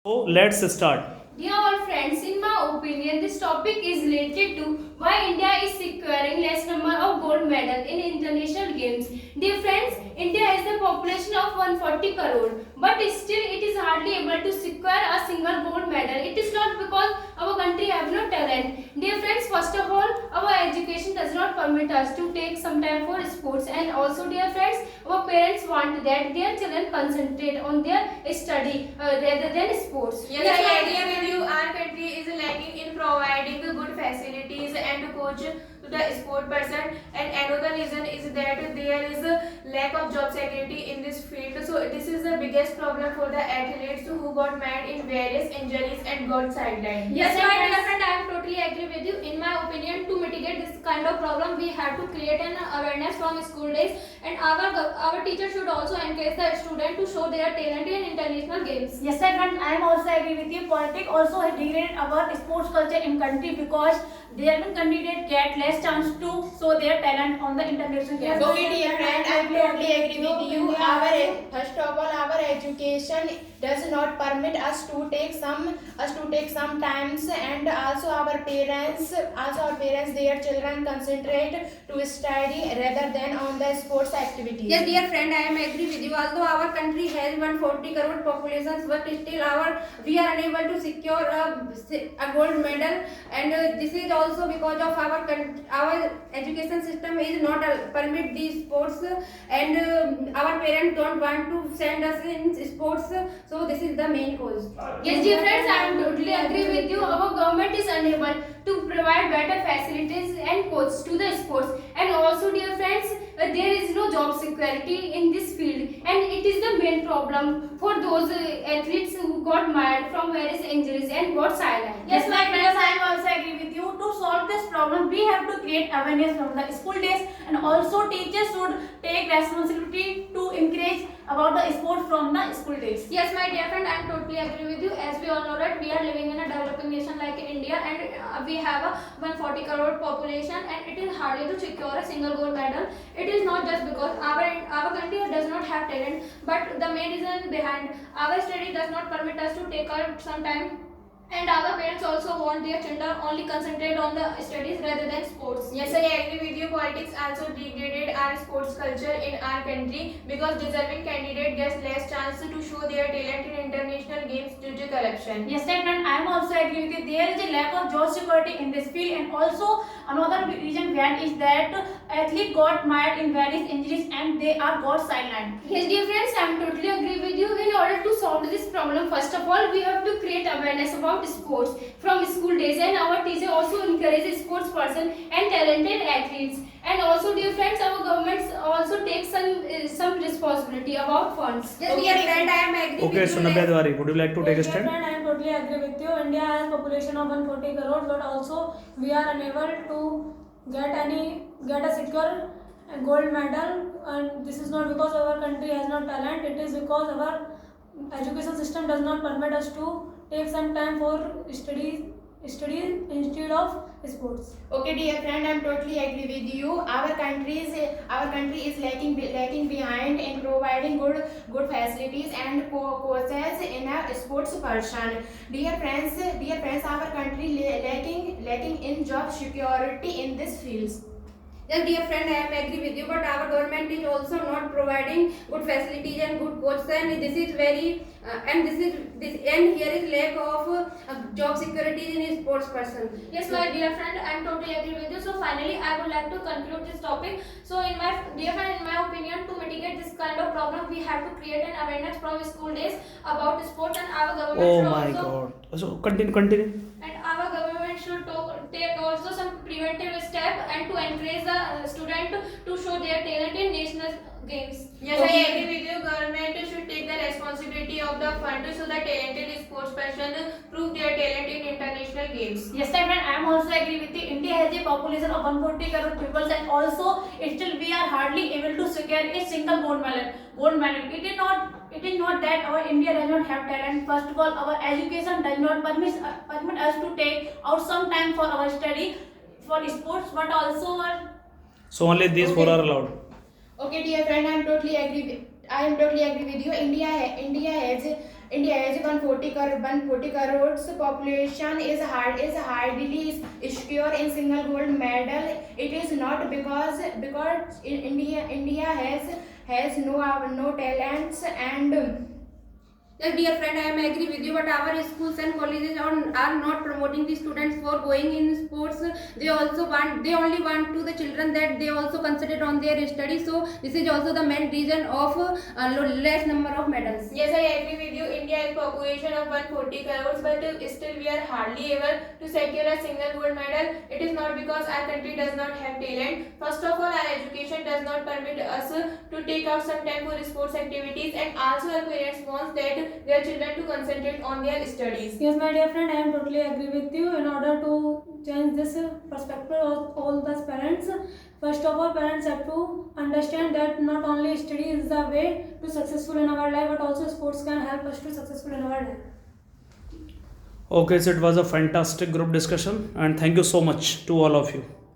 So let's start. Dear all friends, in my opinion, this topic is related to why India is securing less number of gold medals in international games. Dear friends, India has a population of 140 crore, but still it is hardly able to secure a single gold medal. It is not because our country have no talent. Dear friends, first of all, our education does not permit us to take some time for sports, and also, dear friends, our parents want that their children concentrate on their study rather than sports. Yes, I agree with you. Our country is lacking in providing good facilities and coach to the sport person. And another reason is that there is a lack of job security in this field. So this is the biggest problem for the athletes who got mad in various injuries and got sidelined. Yes, my dear friend, I am totally agree with you. In my opinion, to mitigate this kind of problem, we have to create an awareness from school days, and our teacher should also encourage the student to show their talent in international games. Yes, sir, and I am also agree with you. Politics also has degraded our sports culture in country because the German candidate get less chance to show their talent on the international games. Okay, dear friend, I totally agree with you. First of all, our education does not permit us to take some times, and also our parents their children concentrate to study rather than on the sports activities. Yes, dear friend, I am agree with you. Although our country has 140 crore populations, but still we are unable to secure a gold medal, and this is also because of our education system is not permit these sports, and our parents don't want to send us in sports. So this is the main cause. Yes, dear friends, I am totally agree with you. Our government is unable to provide better facilities and coaches to the sports, and also, dear friends, there is no job security in this field, and it is the main problem for those athletes who got mired from various injuries and got sidelined. Yes, my friends, I am also agree with you. To solve this problem, we have to create awareness from the school days, and also teachers should take responsibility to encourage about the sport from the school days. Yes, my dear friend, I am totally agree with you. As we all know that we are living in a developing nation like India, and we have a 140 crore population, and it is hardly to secure a single gold medal. It is not just because our country does not have talent, but the main reason behind our study does not permit us to take out some time, and our parents also want their children only concentrate on the studies rather than sports. Yes, I agree with you. Politics also degraded our sports culture in our country because deserving candidate gets less chance to show their talent in international games due to corruption. Yes, sir, and I am also agree with you. There is a lack of job security in this field, and also another reason behind is that athlete got mired in various injuries and they are got sidelined. Yes, dear friends, I am totally agree with you. In order to solve this problem, first of all, we have to create awareness about sports from school days, and our teacher also encourages sports person and talented athletes. And also, dear friends, our governments also take some responsibility about funds. Yes, dear friend, I am agree Okay, with you. Sunabya Dwari, would you like to take a Yes, stand? friend, I am totally agree with you. India has population of 140 crores, but also we are unable to get a secure gold medal, and this is not because our country has no talent. It is because our education system does not permit us to take some time for studies instead of sports. Okay, dear friend, I'm totally agree with you. Our country is lacking behind in providing good facilities and coaches in a sports person. Dear friends, our country lacking in job security in this fields. Yes, dear friend, I am agree with you, but our government is also not providing good facilities and good coaches, and this is very and here is lack of job security in sports person. Yes, my dear friend, I am totally agree with you. So finally, I would like to conclude this topic. So in my dear friend, in my opinion, to mitigate this kind of problem, we have to create an awareness from school days about sports, and our government Oh should my also God. So continue. and our government should take also some preventive step and to encourage the student to show their talent in national games. Yes, I agree with you. Government should take the responsibility of the fund so that talented sports person prove their talent in international games. Yes, sir, friend, I am also agree with you. India has a population of 140 crore people, and also still we are hardly able to secure a single gold medal. It is not that our India does not have talent. First of all, our education does not permit us to take out some time for our study for sports, but also our. So only these four Okay. are allowed. Okay, dear friend, I am totally agree with you. India has India has 140 crores population is hardly secure in single gold medal. It is not because India has no talents and Yes, dear friend, I am agree with you, but our schools and colleges are not promoting the students for going in sports. They only want to the children that they also concentrate on their studies. So this is also the main reason of less number of medals. Yes, I agree with you. India has population of 140 crores, but still we are hardly able to secure a single gold medal. It is not because our country does not have talent. First of all, our education does not permit us to take out some time for sports activities, and also our parents want that their children to concentrate on their studies. Yes, my dear friend, I am totally agree with you. In order to change this perspective of all the parents, first of all, parents have to understand that not only study is the way to successful in our life, but also sports can help us to successful in our life. Okay, so it was a fantastic group discussion, and thank you so much to all of you.